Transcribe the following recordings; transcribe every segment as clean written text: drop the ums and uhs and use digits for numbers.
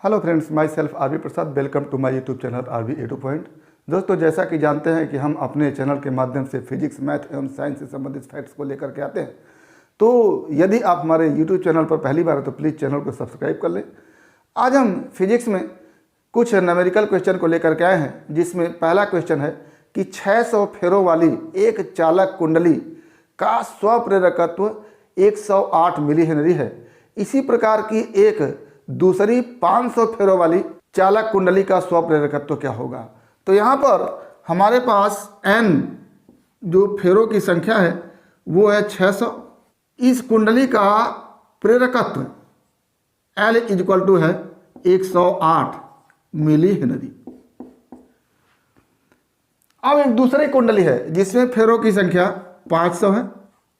Hello friends, my self RV Prasad. Welcome to my YouTube channel RV A to point. दोस्तों, जैसा कि जानते हैं कि हम अपने चैनल के माध्यम से फिजिक्स, मैथ एवं साइंस से संबंधित फैक्ट्स को लेकर के आते हैं। तो यदि आप हमारे यूट्यूब चैनल पर पहली बार है तो प्लीज़ चैनल को सब्सक्राइब कर लें। आज हम फिजिक्स में कुछ न्यूमेरिकल क्वेश्चन को लेकर के आए हैं, जिसमें पहला क्वेश्चन है कि 600 फेरों वाली एक चालक कुंडली का स्वप्रेरकत्व 108 मिली हेनरी है। इसी प्रकार की एक दूसरी 500 फेरों वाली चालक कुंडली का स्वप्रेरकत्व क्या होगा। तो यहाँ पर हमारे पास n जो फेरों की संख्या है वो है 600। इस कुंडली का प्रेरकत्व L इक्वल टू है 108 मिली हेनरी। अब एक दूसरी कुंडली है जिसमें फेरों की संख्या 500 है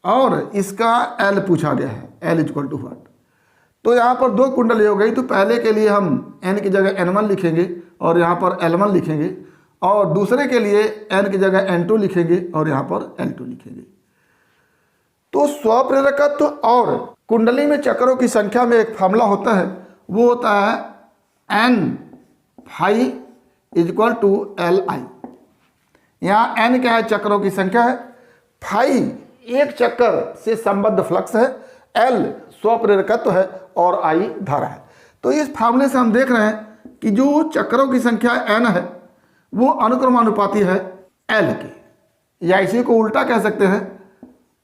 और इसका L पूछा गया है, L इक्वल टू व्हाट। तो यहाँ पर दो कुंडली हो गई। तो पहले के लिए हम n की जगह n1 लिखेंगे और यहाँ पर L1 लिखेंगे, और दूसरे के लिए n की जगह n2 लिखेंगे और यहाँ पर L2 लिखेंगे। तो स्वप्रेरकत्व और कुंडली में चक्रों की संख्या में एक फार्मूला होता है, वो होता है n phi equal to Li। यहाँ n क्या है? चक्रों की संख्या है। फाई एक चक्कर से संबद्ध फ्लक्स है, L स्वप्रेरकत्व है और I धारा है। तो इस फार्मूले से हम देख रहे हैं कि जो चक्रों की संख्या n है वो अनुक्रमानुपाती है L की, या इसी को उल्टा कह सकते हैं,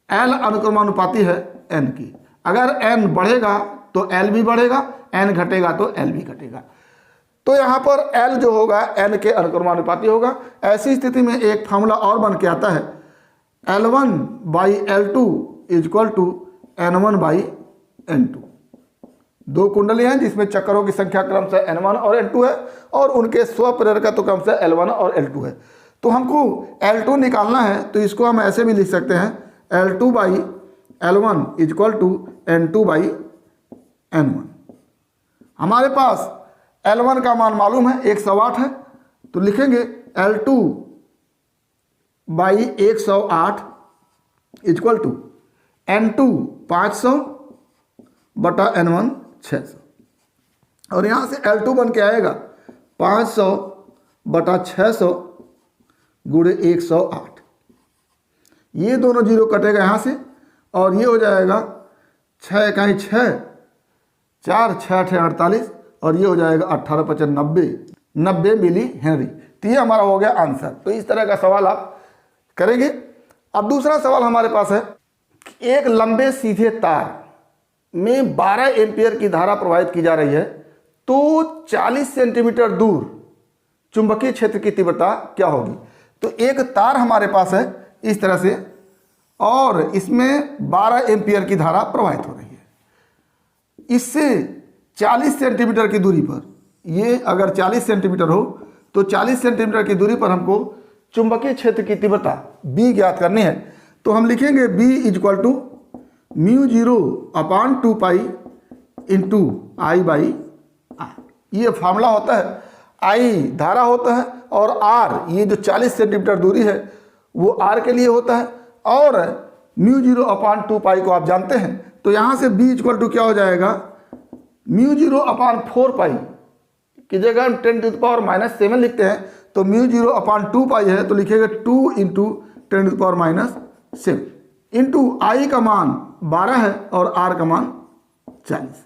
L अनुक्रमानुपाती है n की। अगर n बढ़ेगा तो L भी बढ़ेगा, n घटेगा तो L भी घटेगा। तो यहाँ पर L जो होगा n के अनुक्रमानुपाती होगा। ऐसी स्थिति में एक फार्मूला और बन के आता है, L1 by L2 equal to N1 by N2। दो कुंडली हैं जिसमें चक्रों की संख्या क्रमशः N1 और N2 है और उनके स्वप्रेरकत्व क्रमशः L1 और L2 है। तो हमको L2 निकालना है, तो इसको हम ऐसे भी लिख सकते हैं, L2 by L1 equal to N2 by N1। हमारे पास L1 का मान मालूम है 108 है, तो लिखेंगे L2 by 108 equal to N2 500 बटा N1 600। और यहाँ से L2 बन के आएगा 500 बटा 600 गुणे 108। ये दोनों जीरो कटेगा यहाँ से और ये हो जाएगा 6 इकाई 6, 4 6 8 48 और ये हो जाएगा 18 55 90 मिली हेनरी। तो ये हमारा हो गया आंसर। तो इस तरह का सवाल आप करेंगे। अब दूसरा सवाल हमारे पास है, एक लंबे सीधे तार में 12 एम्पियर की धारा प्रवाहित की जा रही है, तो 40 सेंटीमीटर दूर चुंबकीय क्षेत्र की तीव्रता क्या होगी। तो एक तार हमारे पास है इस तरह से और इसमें 12 एम्पियर की धारा प्रवाहित हो रही है। इससे 40 सेंटीमीटर की दूरी पर, ये अगर 40 सेंटीमीटर हो तो 40 सेंटीमीटर की दूरी पर हमको चुंबकीय क्षेत्र की तीव्रता B ज्ञात करनी है। तो हम लिखेंगे B equal to mu 0 upon 2 pi into I by R. ये फार्मूला होता है। I धारा होता है और R, ये जो 40 सेंटीमीटर दूरी है वो R के लिए होता है, और म्यू 0 अपान 2 पाई को आप जानते हैं। तो यहाँ से B इक्वल टू क्या हो जाएगा, म्यू 0 अपान 4 पाई की जगह हम 10⁻⁻7 लिखते हैं, तो म्यू 0 अपान 2 पाई है तो लिखेगा 2 इंटू 10⁻⁻7 इंटू I का मान 12 है और R का मान 40।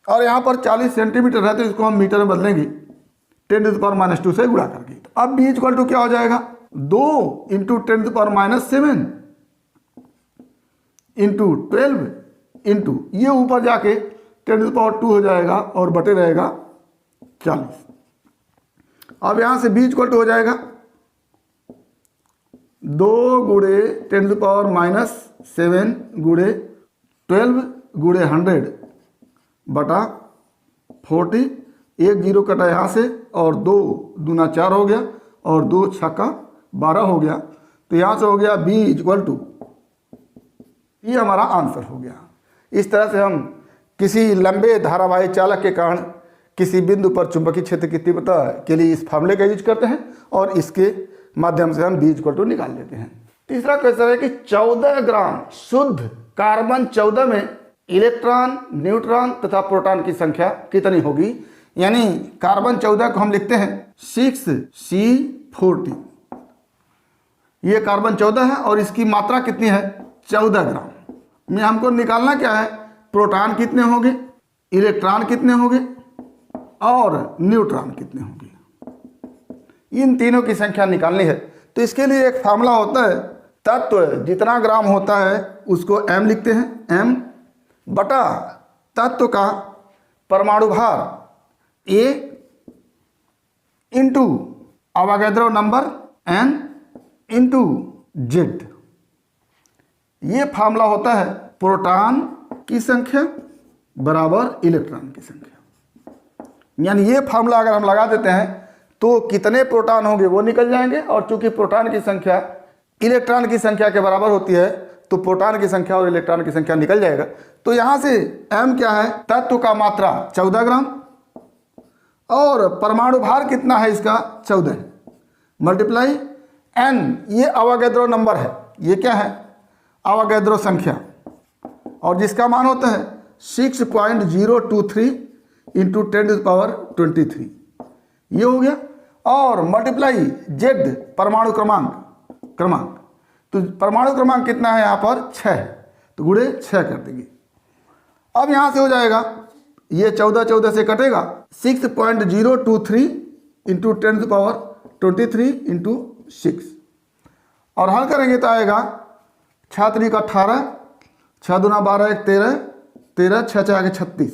और यहाँ पर 40 सेंटीमीटर है तो इसको हम मीटर में बदलेंगे 10⁻2 से गुणा करके। तो अब B इक्वल टू क्या हो जाएगा, 2 इंटू 10⁻7 इंटू 12 इंटू ये ऊपर जाके 10⁻2 हो जाएगा और बटे रहेगा 40। अब यहाँ से B इक्वल टू हो जाएगा 2 गुणे 10⁻7 गुणे 12 गुणे 100 बटा 40। एक जीरो कटा यहाँ से और 2 दूना 4 हो गया और 2 छक्का 12 हो गया। तो यहाँ से हो गया B इक्वल टू, ये हमारा आंसर हो गया। इस तरह से हम किसी लंबे धारावाही चालक के कारण किसी बिंदु पर चुंबकीय क्षेत्र की तीव्रता के लिए इस फार्मूले का यूज करते हैं और इसके माध्यम से हम B इक्वल टू निकाल लेते हैं। तीसरा क्वेश्चन है कि 14 ग्राम शुद्ध कार्बन 14 में इलेक्ट्रॉन, न्यूट्रॉन तथा प्रोटॉन की संख्या कितनी होगी, यानी कार्बन 14 को हम लिखते हैं 6C40। ये कार्बन 14 है और इसकी मात्रा कितनी है 14 ग्राम। में हमको निकालना क्या है, प्रोटॉन कितने होंगे, इलेक्ट्रॉन कितने होंगे और न्यूट्रॉन कितने होंगे, इन तीनों की संख्या निकालनी है। तो इसके लिए एक फार्मूला होता है, तत्व जितना ग्राम होता है उसको m लिखते हैं, m बटा तत्व का परमाणु भार A into Avogadro number n into Z। ये फार्मूला होता है प्रोटॉन की संख्या बराबर इलेक्ट्रॉन की संख्या। यानी ये फार्मूला अगर हम लगा देते हैं तो कितने प्रोटॉन होंगे वो निकल जाएंगे, और चूंकि प्रोटॉन की संख्या इलेक्ट्रॉन की संख्या के बराबर होती है तो प्रोटॉन की संख्या और इलेक्ट्रॉन की संख्या निकल जाएगा। तो यहाँ से m क्या है, तत्व का मात्रा 14 ग्राम और परमाणु भार कितना है इसका 14 मल्टीप्लाई n, ये अवोगाद्रो नंबर है, ये क्या है अवोगाद्रो संख्या, और जिसका मान होता है 6.023 इंटू 10⁻23, ये हो गया। और मल्टीप्लाई Z परमाणु क्रमांक, तो परमाणु क्रमांक कितना है यहाँ पर 6 है, तो गुणे 6 कर देंगे। अब यहाँ से हो जाएगा, ये 14 से कटेगा 6.023 इंटू 10⁻23 इंटू 6, और हल करेंगे तो आएगा 6 3 का 18, 6 दूना 12 1 13, 13 6 6 आगे 36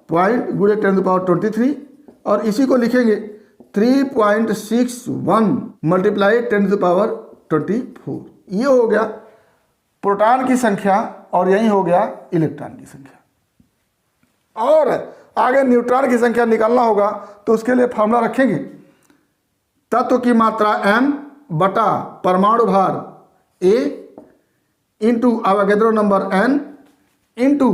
पॉइंट गुणे 10⁻23, और इसी को लिखेंगे 3.61 मल्टीप्लाई 10⁻24। ये हो गया प्रोटॉन की संख्या और यही हो गया इलेक्ट्रॉन की संख्या। और आगे न्यूट्रॉन की संख्या निकालना होगा तो उसके लिए फार्मूला रखेंगे, तत्व की मात्रा m बटा परमाणु भार A into Avogadro number n into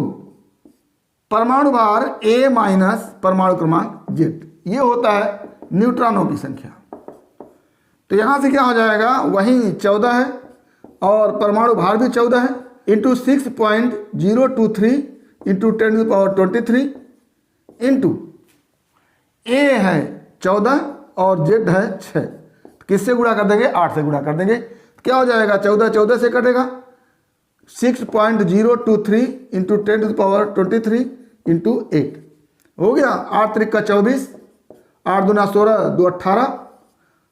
परमाणु भार A माइनस परमाणु क्रमांक Z। ये होता है न्यूट्रॉनों की संख्या। तो यहाँ से क्या हो जाएगा, वहीं 14 है और परमाणु भार भी 14 है, इंटू 6.023 इंटू 10⁻23 इंटू A है 14 और Z है 6, किससे गुणा कर देंगे 8 से गुणा कर देंगे। क्या हो जाएगा 14 से कटेगा 6.023 इंटू 10⁻23 इंटू 8 हो गया, 8 3 का 24, 8 दूना 16 2 18,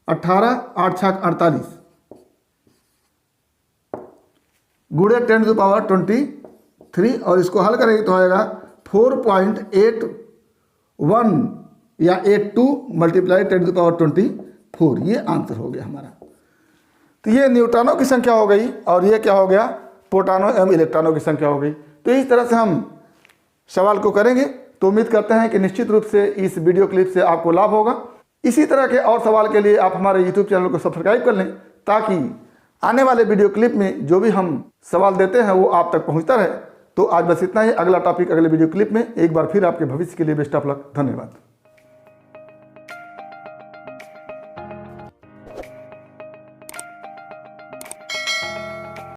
18 8 6 48 गुणे 10⁻23, और इसको हल करेंगे तो आएगा 4.81 या 82 मल्टीप्लाई 10⁻24। ये आंसर हो गया हमारा। तो ये न्यूट्रॉनों की संख्या हो गई और ये क्या हो गया, प्रोटॉनों एवं इलेक्ट्रॉनों की संख्या हो गई। तो इस तरह से हम सवाल को करेंगे। तो उम्मीद करते हैं कि निश्चित रूप से इस वीडियो क्लिप से आपको लाभ होगा। इसी तरह के और सवाल के लिए आप हमारे YouTube चैनल को सब्सक्राइब कर लें, ताकि आने वाले वीडियो क्लिप में जो भी हम सवाल देते हैं वो आप तक पहुंचता रहे। तो आज बस इतना ही। अगला टॉपिक अगले वीडियो क्लिप में। एक बार फिर आपके भविष्य के लिए बेस्ट ऑफ लक। धन्यवाद।